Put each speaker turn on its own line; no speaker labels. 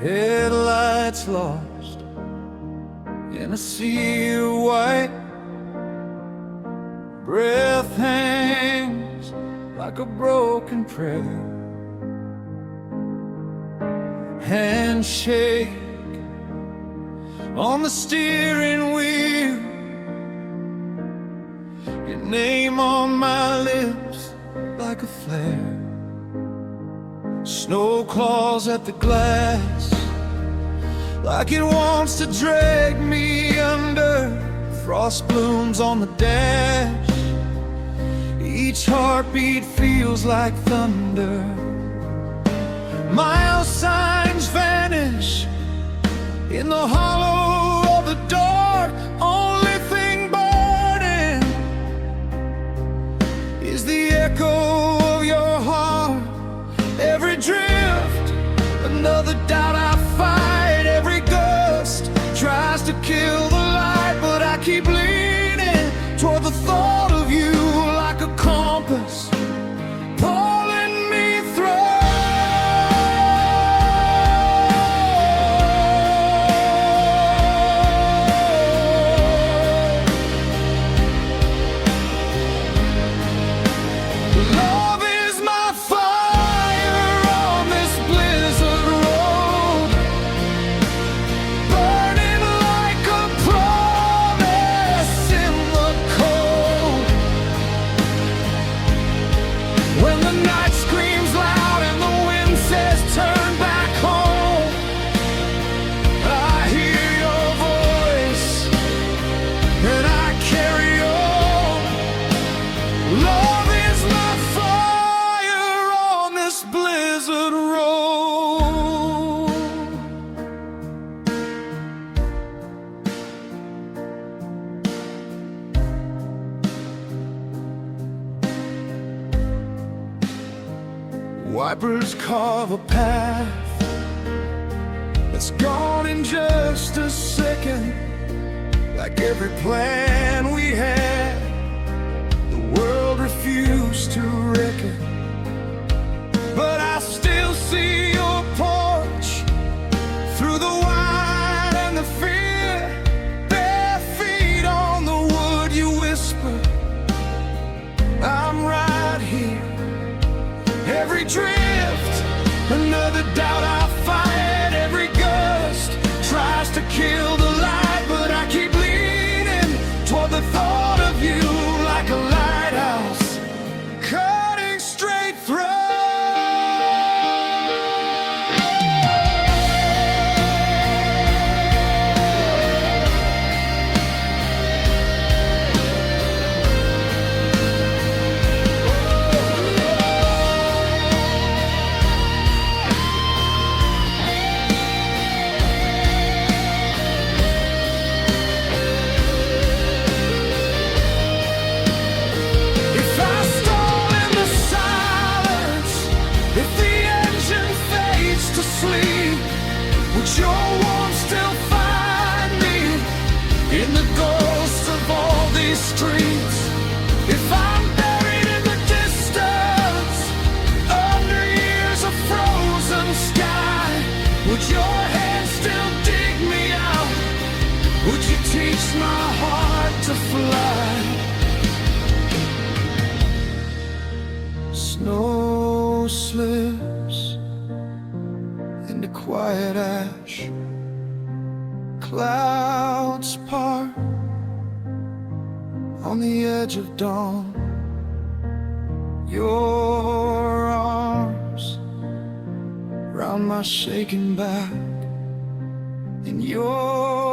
Headlights lost in a sea of white. Breath hangs like a broken prayer. Handshake on the steering wheel. Your name on my lips like a flare. Snow claws at the glass like it wants to drag me under. Frost blooms on the dash. Each heartbeat feels like thunder. Mile signs vanish in the hollow of the dark. Only thing burning is the echo of your heart. Every drift, another doubt I fight. Every gust tries to kill the light, but I keep leaning toward the thought of you like a compass pulling me through. Love is my fire on this blizzard road, burning like a promise in the cold. When the night screams loud and the wind says turn back home, I hear your voice and I carry on. Love is my fire on this blizzard road. Wipers carve a path that's gone in just a second. Like every plan we had, the world refused to reckon. But I still see your porch through the wine and the fear. Bare feet on the wood, you whisper, I'm right here. Every drift, another doubt I fight. Every gust tries to kill the light, but I keep leaning toward the thought of you like a lighthouse cutting straight through. If I stall in the silence, if the engine fades to sleep, would your warmth still find me in the ghosts of all these streets? If I'm buried in the distance, under years of frozen sky, would your hand still dig me out? Would you teach my heart to fly? Snow slips into quiet ash. Clouds part on the edge of dawn. Your arms round my shaking back, and your